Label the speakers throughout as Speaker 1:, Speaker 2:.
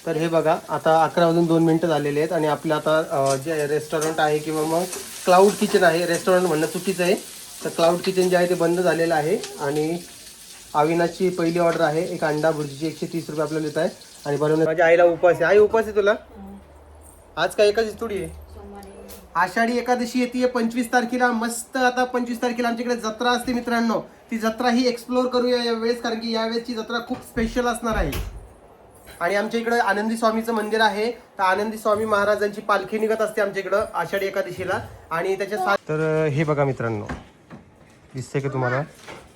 Speaker 1: तर हे बघा आता 11 वाजून 2 मिनिटं झालेले आहेत आणि आपलं आता जे रेस्टॉरंट आहे किंवा मग क्लाउड किचन आहे, रेस्टॉरंट म्हणणं चुकीचं आहे. तर क्लाउड किचन जे आहे ते बंद झालेलं आहे आणि अविनाशची पहिली ऑर्डर आहे एक अंडा भुर्जीची 130 रुपये आपल्याला देत आहे आणि बनवून माझ्या आईला उपास आहे. आई उपास आहे तुला? आज काय एकादशी थोडी आहे, आषाढी एकादशी येते 25 तारखेला. मस्त आता 25 तारखेला आमच्याकडे जत्रा असते मित्रांनो. ती जत्रा ही एक्सप्लोर करूया यावेळेस, कारण की यावेळेसची जत्रा खूप स्पेशल असणार आहे. आणि आमच्या इकडे आनंदी स्वामीचं मंदिर आहे, तर आनंदी स्वामी महाराजांची पालखी निघत असते आमच्या इकडं आषाढी एकादशीला. आणि त्याच्या तर हे बघा मित्रांनो, दिसते की तुम्हाला,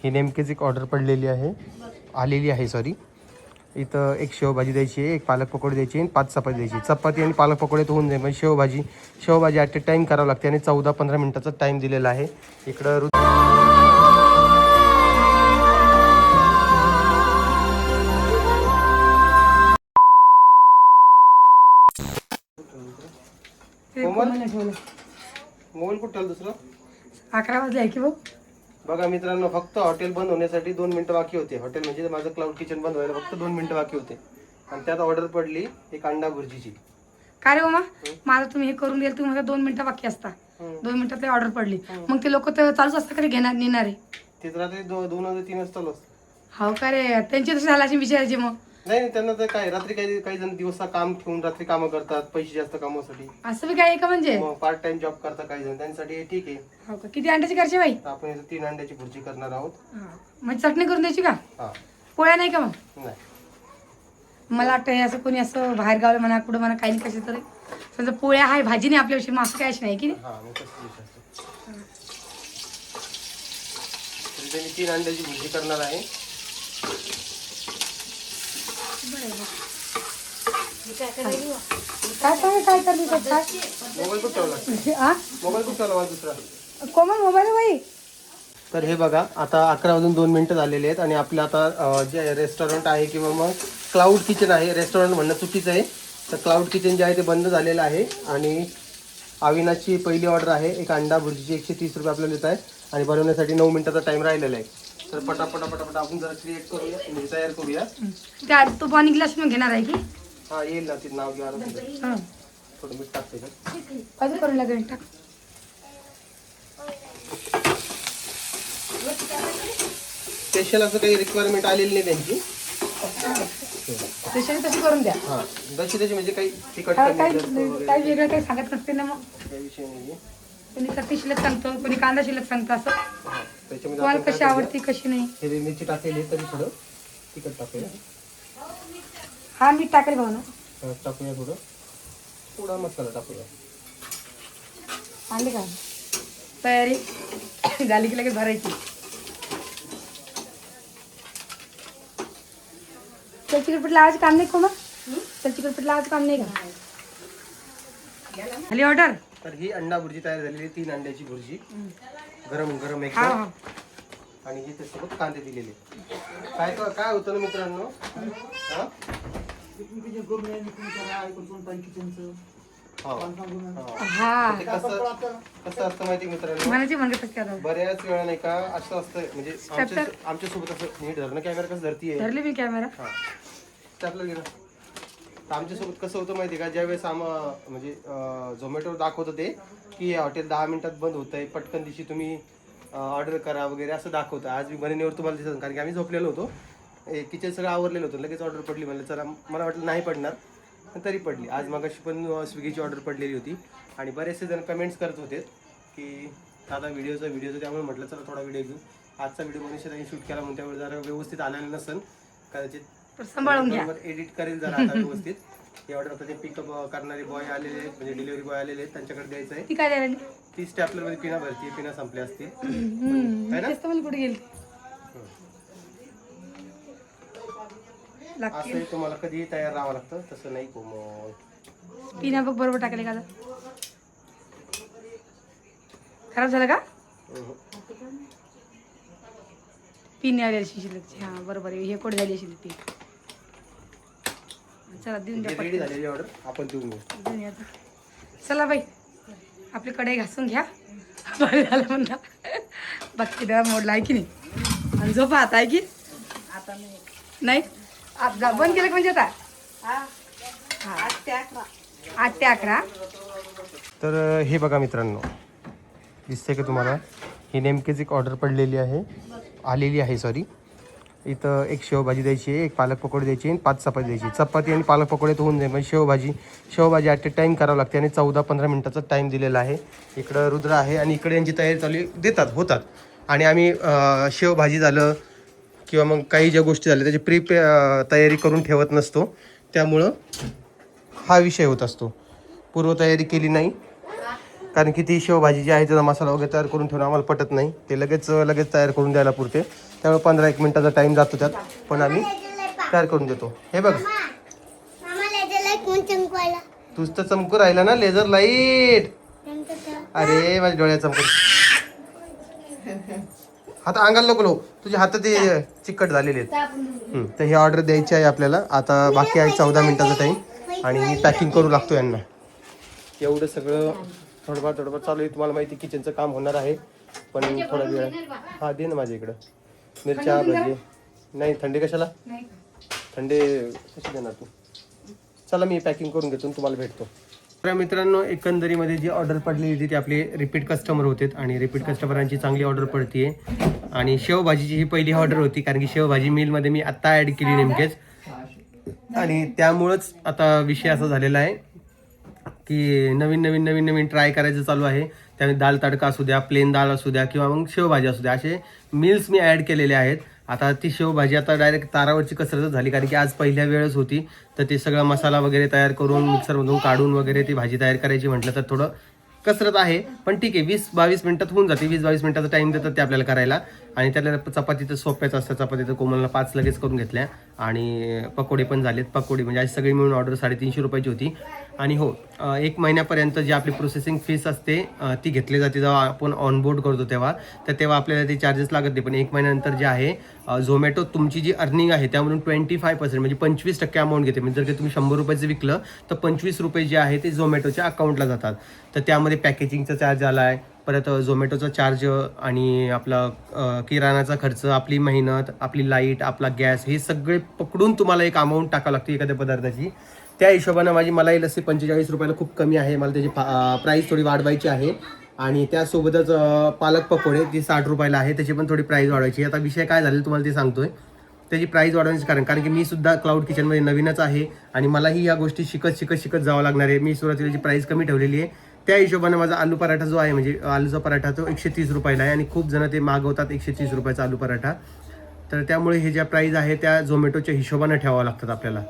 Speaker 1: ही नेमकीच एक ऑर्डर पडलेली आहे, आलेली आहे सॉरी. इथं एक शेवभाजी द्यायची आहे, एक पालक पकोडी द्यायची आणि 5 चपाती द्यायची. चपाती आणि पालक पकोडे तर होऊन जाईल, म्हणजे शेवभाजी ॲट ए टाईम करावं लागते आणि 14-15 मिनिटाचा टाईम दिलेला आहे. इकडं मोबाईल कुठं ठेवला दुसरा?
Speaker 2: 11 वाजले की भाऊ.
Speaker 1: बघा मित्रांनो, फक्त हॉटेल बंद होण्यासाठी 2 मिनिटं बाकी होते. हॉटेल म्हणजे माझं क्लाउड किचन बंद व्हायला फक्त 2 मिनिटं बाकी होते आणि त्यात ऑर्डर पडली एक अंडा भुर्जीची.
Speaker 2: काय रे मामा, माझं तुम्ही हे करून द्याल, तुम्ही 2 मिनिटं बाकी असता, 2 मिनिटात ऑर्डर पडली, मग ते लोक तर चालूच असतात का घेणार नेणार आहे?
Speaker 1: ते रात्री 2-3 वाजता चालू असतं.
Speaker 2: हो का रे, त्यांची तशी झाला विचारायची मग.
Speaker 1: नाही त्यांना तर काय, रात्री काही जण दिवसा काम ठेवून रात्री कामं करतात पैसे जास्त कामासाठी.
Speaker 2: असं बी काय आहे का म्हणजे?
Speaker 1: पार्ट टाइम जॉब करतात काही जण, त्यांच्यासाठी हे ठीक आहे.
Speaker 2: हो का, किती अंड्याची करते बाई?
Speaker 1: आपण इथं 3 अंड्याची भुर्जी करणार आहोत.
Speaker 2: म्हणजे चटणी करून द्यायची का?
Speaker 1: हा.
Speaker 2: पोळ्या नाही का मग?
Speaker 1: नाही,
Speaker 2: मला वाटतं हे असं कोणी असं बाहेर गावलं म्हणा, कुठं म्हणा, काही नाही कसे तरी समजा पोळ्या आहे, भाजी नाही आपल्याविषयी, मग असं काय नाही की नाही?
Speaker 1: हा मग कसं विषय असतो. तरी मी 3 अंड्याची भुर्जी करणार आहे.
Speaker 2: काय चालली काय?
Speaker 1: मोबाईल कुठं ठेवला?
Speaker 2: हा,
Speaker 1: मोबाईल कुठं ठेवला दुसरा?
Speaker 2: कोमल मोबाईल आहे बाई.
Speaker 1: तर हे बघा आता 11 वाजून 2 मिनिटं झालेले आहेत आणि आपलं आता जे रेस्टॉरंट आहे किंवा मग क्लाउड किचन आहे, रेस्टॉरंट म्हणणं चुकीचं आहे. तर क्लाउड किचन जे आहे ते बंद झालेलं आहे आणि अविनाशची पहिली ऑर्डर आहे एक अंडा भुर्जीची 130 रुपये आपल्याला देत आहे आणि बनवण्यासाठी 9 मिनिटाचा टाइम राहिलेला आहे. तर पटापट आपण जरा क्रिएट करूया, म्हणजे तयार करूया.
Speaker 2: त्या तू पाणी ग्लास मग घेणार आहे की?
Speaker 1: हा येईल ना, तिथं नाव घ्या. थोडं मीठ टाकते का?
Speaker 2: अजून करून लागेल, टाक.
Speaker 1: स्पेशल असं काही रिक्वायरमेंट आलेली नाही त्यांची.
Speaker 2: तशी करून द्या.
Speaker 1: हा, जशी त्याची म्हणजे काही तिखट
Speaker 2: काय
Speaker 1: कमी जास्त वगैरे
Speaker 2: काय वेगळं काही सांगत नसते ना, मग
Speaker 1: काही विषय नाही.
Speaker 2: कोणी चटणी शिल्लक सांगतो, कोणी कांदा शिल्लक सांगतो, असं
Speaker 1: त्याच्यामध्ये
Speaker 2: तुम्हाला
Speaker 1: आपण
Speaker 2: कशी
Speaker 1: काय
Speaker 2: आवडती कशी नाही.
Speaker 1: हिरवी मिरची टाकलेली तरी थोडं तिखट टाकूया.
Speaker 2: हा, मीठ टाकेल भाऊ ना.
Speaker 1: टाकूया थोडा मसाला टाकूया.
Speaker 2: आणले का? तयारी झाली की लगेच भरायची. चलची पीठ लावायचं काम नाही का मग? चलची पीठ लावायचं काम नाही का? झाली ऑर्डर.
Speaker 1: तर ही अंडा भुर्जी तयार झालेली, 3 अंड्याची भुर्जी, गरम गरम
Speaker 2: हा
Speaker 1: एकदम.
Speaker 2: हा.
Speaker 1: आणि ही त्यासोबत कांदे दिलेले. काय होतं ना मित्रांनो, हा?
Speaker 2: हा,
Speaker 1: ते कसं असतं माहिती मित्रांनो,
Speaker 2: म्हणायची म्हणत असते आता.
Speaker 1: बऱ्याच वेळा नाही का असं असतं, म्हणजे आमच्यासोबत असं नीट धरणं, कॅमेरा कसं धरती आहे.
Speaker 2: धरले मी कॅमेरा.
Speaker 1: हा, आपलं गेलं. तर आमच्यासोबत कसं होतं माहिती आहे का, ज्यावेळेस म्हणजे झोमॅटोवर दाखवतं ते की हॉटेल 10 मिनिटात बंद होतं आहे, पटकन दिवशी तुम्ही ऑर्डर करा वगैरे असं दाखवतं. आज मी बनवण्यावर तुम्हाला दिसत, कारण की आम्ही झोपलेलो होतो, किचन सगळं आवरलेलं होतं, लगेच ऑर्डर पडली. म्हणलं चला, मला वाटलं नाही पडणार, पण तरी पडली. आज मगाशी पण स्विगीची ऑर्डर पडलेली होती आणि बरेचसे जण कमेंट्स करत होते की दादा व्हिडिओचं, त्यामुळे म्हटलं चला थोडा व्हिडिओ घेऊ. आजचा व्हिडिओ मनीषाने शूट केला म्हणून त्यामुळे जरा व्यवस्थित आलेलं नसेल, कदाचित
Speaker 2: सांभाळून घ्या.
Speaker 1: एडिट करेल जरा आता व्यवस्थित. हे ऑर्डर आता ते पिकअप करणारे बॉय आलेले आहेत, म्हणजे डिलिव्हरी बॉय आलेले आहेत, त्यांच्याकडे द्यायचं आहे.
Speaker 2: ती काय द्यायला?
Speaker 1: ती स्टॅपलर मध्ये पिना भरती, पिना संपल्या असतील.
Speaker 2: तेच तर मला कुठे गेली लागते.
Speaker 1: असं तुम्हाला कधीही तयार राहावं लागतं, तसं नाही कोमल.
Speaker 2: पिना बघ बरोबर टाकले का? खराब झालं का? पिन आली अशी शिल्लकची. हा बरोबर आहे, हे कोड झाली अशी पी. चला देऊन द्या.
Speaker 1: रेडी झालेली ऑर्डर आपण देऊन घेऊ.
Speaker 2: चला बाई, आपली कढई घासून घ्या. बरं झालं म्हणता, बाकी डळा मोडला आहे की नाही? आणि झोपा आता आहे की आता नाही? बंद केलं म्हणजे आता 8 ते 11.
Speaker 1: तर हे बघा मित्रांनो, दिसते का तुम्हाला, ही नेमकीच एक ऑर्डर पडलेली आहे, आलेली आहे सॉरी. इथं एक शेवभाजी द्यायची आहे, एक पालक पकोडी द्यायची आणि 5 चपाती द्यायची. चपाती आणि पालक पकोडे तर होऊन जाईल, पण शेवभाजी ॲट ए टाईम करावं लागते आणि 14-15 मिनिटाचा टाईम दिलेला आहे. इकडं रुद्र आहे आणि इकडे यांची तयारी चालू होतात. आणि आम्ही शेवभाजी झालं किंवा मग काही ज्या गोष्टी झाल्या त्याची तयारी करून ठेवत नसतो, त्यामुळं हा विषय होत असतो. पूर्वतयारी केली नाही, कारण की ती शेवभाजी जी आहे त्याचा मसाला वगैरे तयार करून ठेवणं आम्हाला पटत नाही. ते लगेच तयार करून द्यायला पुरते, त्यामुळे 15-1 मिनिटाचा टाईम जातो त्यात, पण आम्ही तयार करून देतो. हे बघ, तूच तर चमकू राहिला ना लेझर लाईट. अरे माझ्या डोळ्यात चमकू. हात अंगाला नको लो, तुझे हात ते चिकट झालेले आहेत. तर हे ऑर्डर द्यायची आहे आपल्याला. आता बाकी आहे 14 मिनिटाचा टाईम आणि मी पॅकिंग करू लागतो यांना. एवढं सगळं थोडंफार चालू आहे. तुम्हाला माहिती किचनचं काम होणार आहे, पण थोडा वेळ आहे. हा दे ना माझ्या इकडं मिरच्या भजी. नाही, थंडी कशाला, थंडी कशी देणार तू. चला मी पॅकिंग करून घेतो आणि तुम्हाला भेटतो. तर मित्रांनो, एकंदरीमध्ये जी ऑर्डर पडली होती ती आपले रिपीट कस्टमर होते आणि रिपीट कस्टमरांची चांगली ऑर्डर पडते. आणि शेवभाजीची ही पहिली ऑर्डर होती, कारण की शेवभाजी मीलमध्ये मी आत्ता ॲड केली नेमकेच, आणि त्यामुळंच आता विषय असा झालेला आहे की नवीन ट्राय करायचं चालू आहे. त्यामुळे दाल तडका असू द्या, प्लेन दाल असू द्या किंवा मग शेवभाजी असू द्या, असे मील्स मी ॲड केलेले आहेत. आता ती शेवभाजी आता डायरेक्ट तारावरची कसरतच झाली, कारण की आज पहिल्या वेळच होती. तर ते सगळा मसाला वगैरे तयार करून मिक्सरमधून काढून वगैरे ती भाजी तयार करायची म्हटलं तर थोडं कसरत आहे, पण ठीक आहे. 20-22 मिनिटात होऊन जाते. 20-22 मिनिटाचा टाइम देतात ते आपल्याला करायला. आणि त्याला चपाती तर सोप्याच असतात. चपाती तर कोमलला 5 लगेच करून घेतल्या आणि पकोडे पण झालेत. पकोडे म्हणजे अशी सगळी मिळून ऑर्डर 350 रुपयाची होती. आणि हो, 1 महिन्यापर्यंत जी आपली प्रोसेसिंग फीस असते ती घेतली जाते जेव्हा आपण ऑनबोर्ड करतो तेव्हा आपल्याला ते चार्जेस लागत नाही. पण 1 महिन्यानंतर जे आहे झोमॅटो तुमची जी अर्निंग आहे त्यामधून 25% म्हणजे 25% अमाऊंट घेते. म्हणजे जर का तुम्ही 100 रुपयाचं विकलं तर 25 रुपये जे आहे ते झोमॅटोच्या अकाउंटला जातात. तर त्यामध्ये पॅकेजिंगचा चार्ज आला आहे, परत झोमॅटोचा चार्ज आणि आपला किराणाचा खर्च, आपली मेहनत, आपली लाईट, आपला गॅस, हे सगळे पकडून तुम्हाला एक अमाऊंट टाकावं लागते एखाद्या पदार्थाची. त्या हिशोबानं माझी मलाई लस्सी 45 रुपयाला खूप कमी आहे. मला त्याची प्राईस थोडी वाढवायची आहे. आणि त्यासोबतच पालक पकोडे ती 60 रुपयाला आहे, त्याची पण थोडी प्राईस वाढवायची. आता विषय काय झालेला तुम्हाला ते सांगतोय. त्याची प्राईस वाढवण्याचं कारण की मी सुद्धा क्लाउड किचनमध्ये नवीनच आहे आणि मलाही या गोष्टी शिकत जावं लागणार आहे. मी सुरुवातीला जी प्राईस कमी ठेवलेली आहे त्या हिशोबाने माझा आलू पराठा जो आहे, म्हणजे आलूचा पराठा, तो 130 रुपयाला आहे. आणि खूप जण ते मागवतात 130 रुपयाचा आलू पराठा. तर त्यामुळे हे ज्या प्राईस आहे त्या झोमॅटोच्या हिशोबाने ठेवावं लागतात आपल्याला.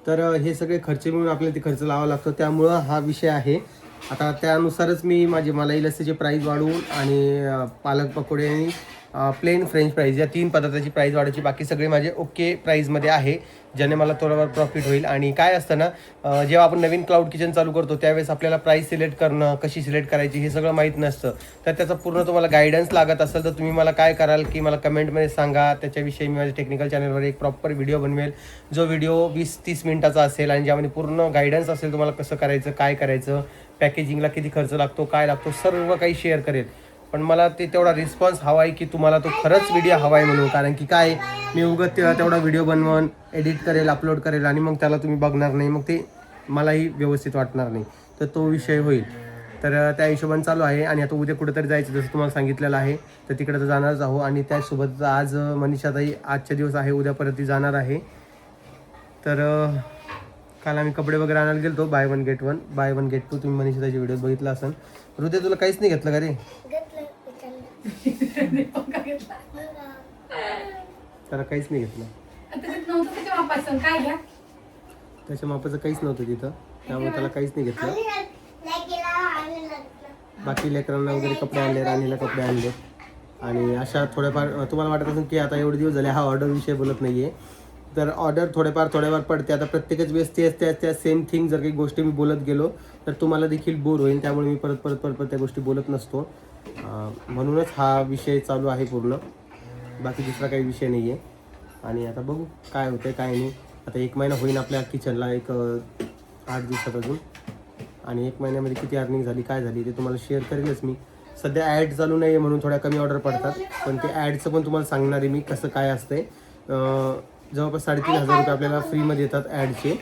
Speaker 1: तर हे सगळे खर्च मिळून आपल्याला ते खर्च लावावा लागतो, त्यामुळं हा विषय आहे. आता त्यानुसारच मी माझी मलाई लस्सीची प्राईस वाढवून आणि पालक पकोडे आणि प्लेन फ्रेंच फ्राईज या 3 पदार्थाची प्राईस वाढवायची. बाकी सगळे माझे ओके प्राईजमध्ये आहे, ज्याने मला थोडंफार प्रॉफिट होईल. आणि काय असतं ना, जेव्हा आपण नवीन क्लाउड किचन चालू करतो त्यावेळेस आपल्याला प्राईस सिलेक्ट करणं, कशी सिलेक्ट करायची हे सगळं माहीत नसतं. तर त्याचा पूर्ण तुम्हाला गायडन्स लागत असेल तर तुम्ही मला काय कराल की मला कमेंटमध्ये सांगा. त्याच्याविषयी मी माझ्या टेक्निकल चॅनलवर एक प्रॉपर व्हिडिओ बनवेल, जो व्हिडिओ 20-30 मिनिटाचा असेल आणि ज्यामध्ये पूर्ण गायडन्स असेल तुम्हाला कसं करायचं, काय करायचं, पॅकेजिंगला किती खर्च लागतो, काय लागतो, सर्व काही शेअर करेल. पण मला ते तेवढा रिस्पॉन्स हवा आहे की तुम्हाला तो खरंच व्हिडिओ हवा आहे म्हणून. कारण की काय, मी उगाच तेवढा व्हिडिओ बनवून एडिट करेल, अपलोड करेल आणि मग त्याला तुम्ही बघणार नाही, मग ते मलाही व्यवस्थित वाटणार नाही. तर तो विषय होईल. तर त्या हिशोबाने चालू आहे. आणि आता उद्या कुठेतरी जायचं जसं तुम्हाला सांगितलेलं आहे, तर तिकडे तर जाणारच आहो. आणि त्यासोबत आज मनीषाताई आजच्या दिवस आहे, उद्या परत ती जाणार आहे. तर काल आम्ही कपडे वगैरे आणायला गेलो, बाय वन गेट टू. तुम्ही मनीषाताईचे व्हिडिओ बघितला असेल. हृदय तुला काहीच नाही घेतलं का रे? त्याला काहीच नाही घेतलं, त्याच्या मापाचं काहीच नव्हतं तिथं, त्यामुळे त्याला काहीच नाही घेतलं. बाकी लेकरांना वगैरे कपडे आणले, राणीला कपडे आणले. आणि अशा थोड्याफार तुम्हाला वाटत असेल की आता एवढे दिवस झाले हा ऑर्डर विषय बोलत नाहीये, तर ऑर्डर थोड्याफार पडते. आता प्रत्येकच वेळेस त्या सेम थिंग जर काही गोष्टी मी बोलत गेलो तर तुम्हाला देखील बोर होईल, त्यामुळे मी परत त्या गोष्टी बोलत नसतो. म्हणूनच हा विषय चालू आहे पूर्ण, बाकी दुसरा काही विषय नाही आहे. आणि आता बघू काय होतं काय नाही. आता 1 महिना होईल आपल्या किचनला, एक 8 दिवसात अजून. आणि 1 महिन्यामध्ये किती अर्निंग झाली, काय झाली ते तुम्हाला शेअर करेलच मी. सध्या ॲड चालू नाही आहे म्हणून थोड्या कमी ऑर्डर पडतात, पण ते ॲडचं पण तुम्हाला सांगणार आहे मी कसं काय असतंय. जवळपास 3,500 रुपये आपल्याला फ्रीमध्ये येतात ॲडचे.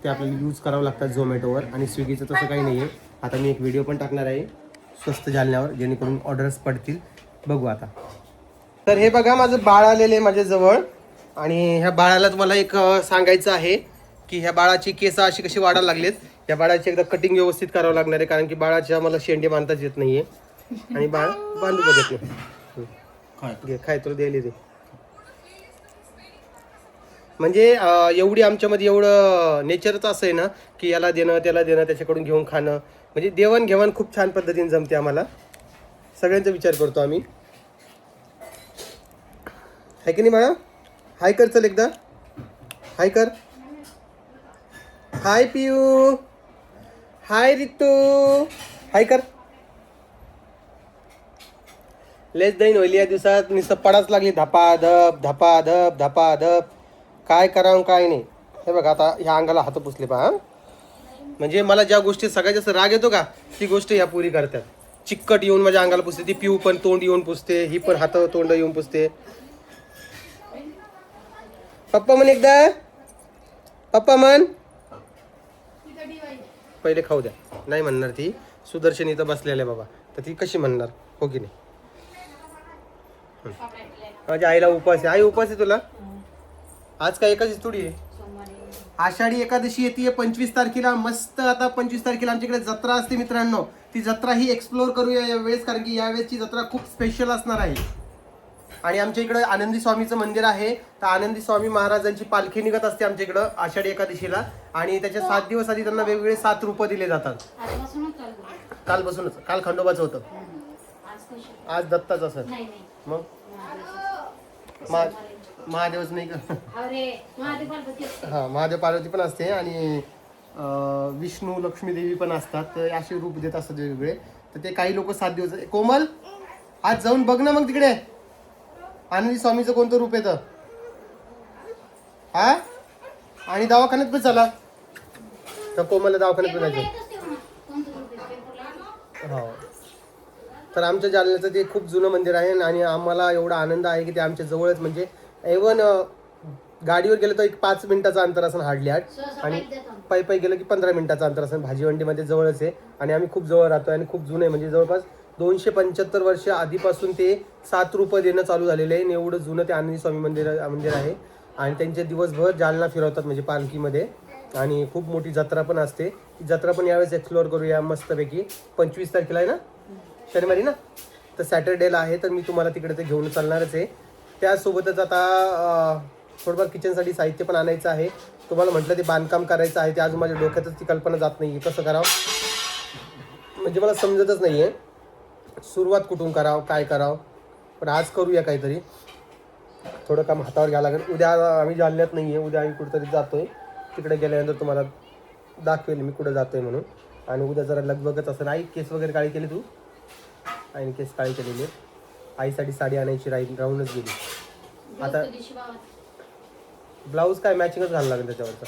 Speaker 1: ते आपल्याला यूज करावं लागतात झोमॅटोवर. आणि स्विगीचं तसं काही नाही आहे. आता मी एक व्हिडिओ पण टाकणार आहे स्वस्त जालन्यावर, जेणेकरून ऑर्डर्स पडतील. बघू आता. तर हे बघा माझं बाळ आलेलं आहे माझ्याजवळ. आणि ह्या बाळाला तुम्हाला एक सांगायचं आहे की ह्या बाळाची केस अशी कशी वाढायला लागलेत. या बाळाची एकदा कटिंग व्यवस्थित करावं लागणार आहे, कारण की बाळाच्या मला शेंडे बांधताच येत नाहीये आणि बाळ बांधू बघत नाही. खाय तुला द्यायला ते म्हणजे एवढी आमच्यामध्ये एवढं नेचरच असं आहे ना की याला देणं त्याला देणं त्याच्याकडून घेऊन खाणं, म्हणजे देवाणघेवाण खूप छान पद्धतीने जमते आम्हाला. सगळ्यांचा विचार करतो आम्ही. आहे की नाही बाळा? हाय कर चल एकदा. हाय कर. हाय पियू. हाय रितू. हाय कर. लेच दैन होईल या दिवसात. नुसतं पडाच लागली धपाधप धपाधप धपाधप. काय करावं काय नाही. हे बघा आता ह्या अंगाला हात पुसले पहा. म्हणजे मला ज्या गोष्टी सगळ्यात जास्त राग येतो का ती गोष्ट ह्या पुरी करतात. चिकट येऊन माझ्या अंगाला पुसते. ती पिऊ पण तोंड येऊन पुसते. ही पण हात तोंड येऊन पुसते. पप्पा म्हण एकदा. पप्पा म्हण. पहिले खाऊ द्या. नाही म्हणणार ती. सुदर्शन इथं बसलेलं आहे बाबा, तर ती कशी म्हणणार, हो की नाही. माझ्या आईला उपवास आहे. आई उपवास आहे तुला? आज काय एकादशी थोडी आहे. आषाढी एकादशी येते 25 तारखेला. मस्त आता 25 तारखेला आमच्याकडे जत्रा असते मित्रांनो. ती जत्रा ही एक्सप्लोर करूया यावेळेस, कारण की यावेळेसची जत्रा खूप स्पेशल असणार आहे. आणि आमच्या इकडे आनंदी स्वामीचं मंदिर आहे. तर आनंदी स्वामी महाराजांची पालखी निघत असते आमच्या इकडं आषाढी एकादशीला. आणि त्याच्या 7 दिवस आधी त्यांना वेगवेगळे 7 रूप दिले जातात. कालपासूनच. काल खंडोबाचं होतं, आज दत्ताचं असेल. मग महादेवच नाही का? हा, महादेव पार्वती पण असते आणि विष्णू लक्ष्मी देवी पण असतात. तर असे रूप देत असतात वेगवेगळे. तर ते काही लोक 7 दिवस. कोमल आज जाऊन बघ ना मग तिकडे आनंदी स्वामीचं कोणतं रूप येतं. हा, आणि दवाखान्यात पण चला. तर कोमलला दवाखान्यात पण जायचं. हो. तर आमच्या जालन्याचं ते खूप जुनं मंदिर आहे आणि आम्हाला एवढा आनंद आहे की ते आमच्या जवळच, म्हणजे इव्हन गाडीवर गेलं तर एक 5 मिनिटाचं अंतर असेल हार्डली आठ, आणि पायी गेलं की 15 मिनिटाचं अंतर असेल. भाजीवंडीमध्ये जवळच आहे आणि आम्ही खूप जवळ राहतोय आणि खूप जुनं आहे. म्हणजे जवळपास 275 वर्ष आधीपासून ते 7 रूपं देणं चालू झालेलं आहे. एवढं जुनं ते आनंदी स्वामी मंदिर आहे. आणि त्यांचे दिवसभर जालना फिरवतात म्हणजे पालखीमध्ये. आणि खूप मोठी जत्रा पण असते. ती जत्रा पण यावेळेस एक्सप्लोअर करूया मस्तपैकी. 25 तारखेला आहे ना, शनिवारी ना, तर सॅटर्डेला आहे. तर मी तुम्हाला तिकडे ते घेऊन चालणारच आहे. त्यासोबतच आता थोडंफार किचनसाठी साहित्य पण आणायचं आहे. तुम्हाला म्हटलं ते बांधकाम करायचं आहे. ते अजून माझ्या डोक्यातच ती कल्पना जात नाही आहे कसं करावं, म्हणजे मला समजतच नाही आहे सुरुवात कुठून करावं काय करावं. पण आज करूया काहीतरी. थोडं काम हातावर घ्यावं लागेल. उद्या आम्ही जालन्यात नाही आहे. उद्या आम्ही कुठेतरी जातोय. तिकडे गेल्यानंतर तुम्हाला दाखवेल मी कुठं जातोय म्हणून. आणि उद्या जरा लगबगच असेल. आई केस वगैरे काळी केली तू? आईने केस काळी केलेली आहे. आईसाठी साडी आणायची राहूनच गेली. आता ब्लाऊज काय मॅचिंगच घालायला लागेल त्याच्यावरचं.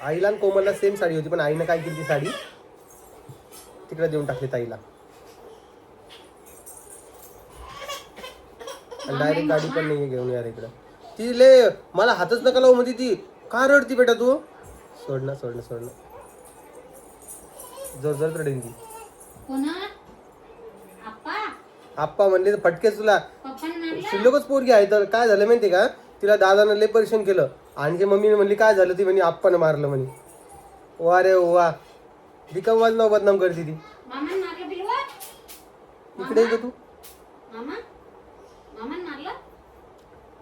Speaker 1: आईला आणि कोमलला सेम साडी होती, पण आईनं काय केली ती साडी तिकडे देऊन टाकली ताईला. आणि डायरेक्ट गाडी पण नाही घेऊन यार इकडं. ती ले मला हातच नका लावू मध्ये. ती का रडती बेटा तू? सोडणं जोर रडेन ती. आप्पा म्हणले तर फटकेच तुला. शिल्लकच पोरगी आहे. तर काय झालं माहिती का, तिला दादानं लय परेशान केलं. आणि जे मम्मीने म्हणली काय झालं, ती म्हणे आप्पानं मारलं म्हणे. वा रे वा, दिकम वाज नाव बदनाम करते ती. इकडे येतो तू.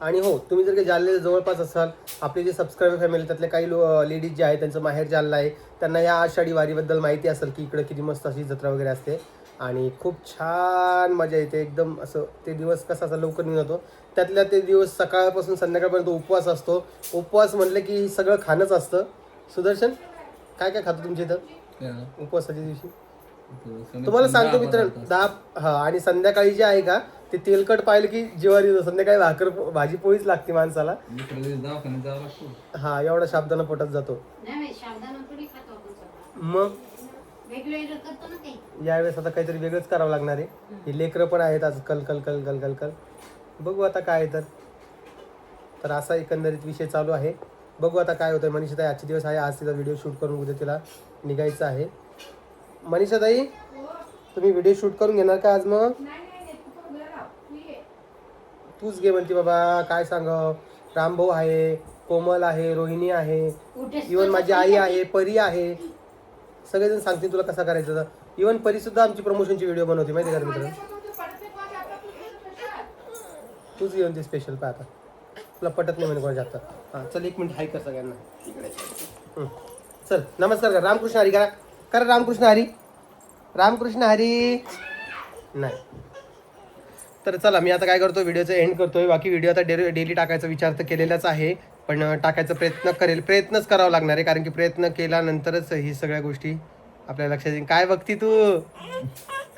Speaker 1: आणि हो, तुम्ही जर काही जालन्याच्या जवळपास असाल, आपले जे सबस्क्रायबर फॅमिली त्यातले काही लेडीज जे आहेत त्यांचं माहेर जालना आहे, त्यांना या आषाढी वारीबद्दल माहिती असेल की इकडे किती मस्त अशी जत्रा वगैरे असते. आणि खूप छान मजा येते एकदम. असं ते दिवस कसा असा लवकर निघून जातो. त्यातल्या ते दिवस सकाळपासून संध्याकाळपर्यंत उपवास असतो. उपवास म्हटलं की सगळं खाणंच असतं. सुदर्शन काय काय खातो तुमच्या इथं उपवासाच्या दिवशी? तुम्हाला सांगतो मित्रांनो, आणि संध्याकाळी जे आहे का ते तेलकट पाहिलं की जीवावर येतं. संध्याकाळी भाकर भाजी पोळीच लागते माणसाला. हा, एवढा शाब्दाना पोटात जातो. मग यावेळेस आता काहीतरी वेगळंच करावं लागणार आहे. हे लेकरं पण आहेत आज कल कल कल कल कल कल. बघू आता काय तर असा एकंदरीत विषय चालू आहे. बघू आता काय होतंय. मनीषाताई आजचे दिवस आहे, आज तिचा व्हिडिओ शूट करून उद्या तिला निघायचं आहे. मनीषाताई तुम्ही व्हिडिओ शूट करून घेणार का आज? मग तूच घे म्हणते बाबा, काय सांग. रामभाऊ आहे, कोमल आहे, रोहिणी आहे, इवन माझी आई आहे, परी आहे, सगळेजण सांगतील तुला कसा करायचं. इवन परी सुद्धा आमची प्रमोशनची व्हिडिओ बनवते माहिती का मित्र. तूच घेऊन ते स्पेशल पाय आता, तुला पटत नाही म्हणे कोणाच्या हातात. हां चल 1 मिनिट हाय कर सगळ्यांना. चल नमस्कार कर, रामकृष्ण हरी करा. करा रामकृष्ण हरी, रामकृष्ण हरी. नाही तर चला मी आता काय करतो, व्हिडिओचं एंड करतोय. बाकी व्हिडिओ आता डेली टाकायचा विचार तर केलेलाच आहे, पण टाकायचा प्रयत्नच करावा लागणार आहे, कारण की प्रयत्न केल्यानंतरच ही सगळ्या गोष्टी आपल्या लक्षात येईल. काय बघती तू.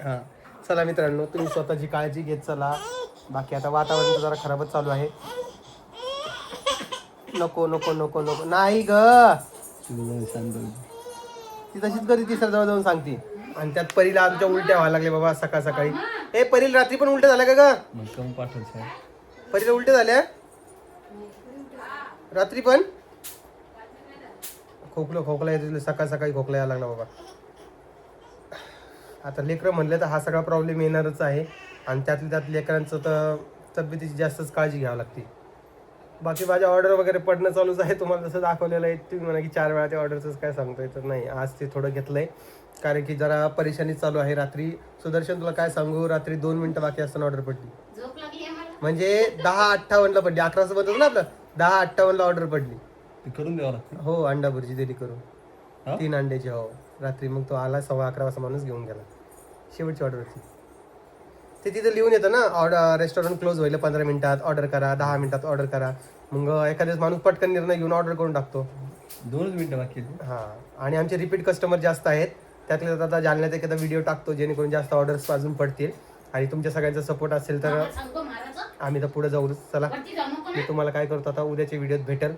Speaker 1: हां चला मित्रांनो, तुम्ही स्वतःची काळजी घेत चला. बाकी आता वातावरण तर जरा खराबच चालू आहे. नको नको नको नको नाही ग, ती तशीच कधी तिसऱ्या जवळ जाऊन सांगते. आणि त्यात परीला आमच्या उलट्या व्हायला लागले बाबा सकाळ सकाळी. ए परीला रात्री पण उलट्या झाल्या का ग? परीला उलट्या झाल्या रात्री पण? खोकला येतो सकाळ सकाळी, खोकला यायला लागला बाबा. आता लेकरं म्हणलं तर हा सगळा प्रॉब्लेम येणारच आहे. आणि त्यात लेकरांचं तर तब्येतीची जास्तच काळजी घ्यावी लागते. बाकी माझ्या ऑर्डर वगैरे पडणं चालूच आहे, तुम्हाला जसं दाखवलेलं आहे. तुम्ही म्हणा की 4 वेळा त्या ऑर्डरचंच काय सांगतोय, तर नाही आज ते थोडं घेतलंय, कारण की जरा परेशानी चालू आहे. रात्री सुदर्शन तुला काय सांगू, रात्री 2 मिनिटं बाकी असताना ऑर्डर पडली. म्हणजे 10:58ला पडली. 11 बनत होतं ना आपलं, 10:58ला ऑर्डर पडली.
Speaker 3: करून द्यावं लागतं.
Speaker 1: हो अंडा भुर्जी दिली करून, 3 अंड्याची. हो रात्री मग तो आला 11:15 वाजता, माणूस घेऊन गेला. शेवटची ऑर्डर होती ते तिथं लिहून येतं ना, ऑर्डर रेस्टॉरंट क्लोज व्हायला 15 मिनिटात ऑर्डर करा, 10 मिनिटात ऑर्डर करा. मग एखाद्याच माणूस पटकन निर्णय घेऊन ऑर्डर करून टाकतो.
Speaker 3: 2 मिनिटं बाकी.
Speaker 1: हां आणि आमचे रिपीट कस्टमर जास्त आहेत, त्यातल्या त्यात आता जालन्यात एखादा व्हिडिओ टाकतो जेणेकरून जास्त ऑर्डर्स अजून पडतील. आणि तुमच्या सगळ्यांचा सपोर्ट असेल तर आम्ही तर पुढे जाऊच. चला मी तुम्हाला काय करतो आता, उद्याच्या व्हिडिओत भेटेल.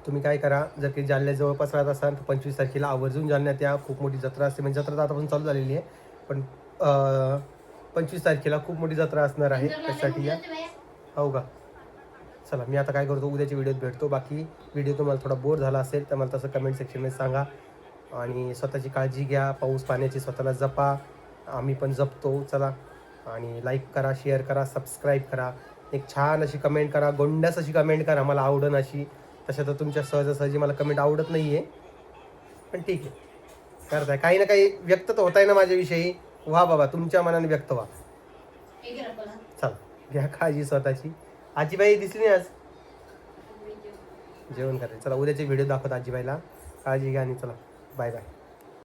Speaker 1: तुम्ही काय करा, जर की जालन्यात जवळपास राहत असाल तर 25 तारखेला आवर्जून जालन्यात या. खूप मोठी जत्रा असते, म्हणजे जत्रा तर आतापासून चालू झालेली आहे, पण 25 तारखेला खूप मोठी जत्रा असणार आहे, त्यासाठी या. हो का. चला मी आता काय करतो, उद्याच्या व्हिडिओत भेटतो. बाकी व्हिडिओ तुम्हाला थोडा बोर झाला असेल तर मला तसं कमेंट सेक्शनमध्ये सांगा. आणि स्वतःची काळजी घ्या, पाऊस पाण्याची स्वतःला जपा, आम्ही पण जपतो. चला आणि लाईक करा, शेअर करा, सबस्क्राईब करा, एक छान अशी कमेंट करा, गोंडस अशी कमेंट करा, मला आवडन अशी. तशा तर तुमच्या सहजासहजी मला कमेंट आवडत नाही आहे, पण ठीक आहे करताय, काही ना काही व्यक्त तर होत आहे ना माझ्याविषयी. व्हा बाबा, तुमच्या मनाने व्यक्त व्हा. चला घ्या काळजी स्वतःची. आजीबाई दिसली नाही आज, जेवण करायचं. चला उद्याचे व्हिडिओ दाखवतो आजीबाईला. काळजी घ्या आणि चला बाय बाय.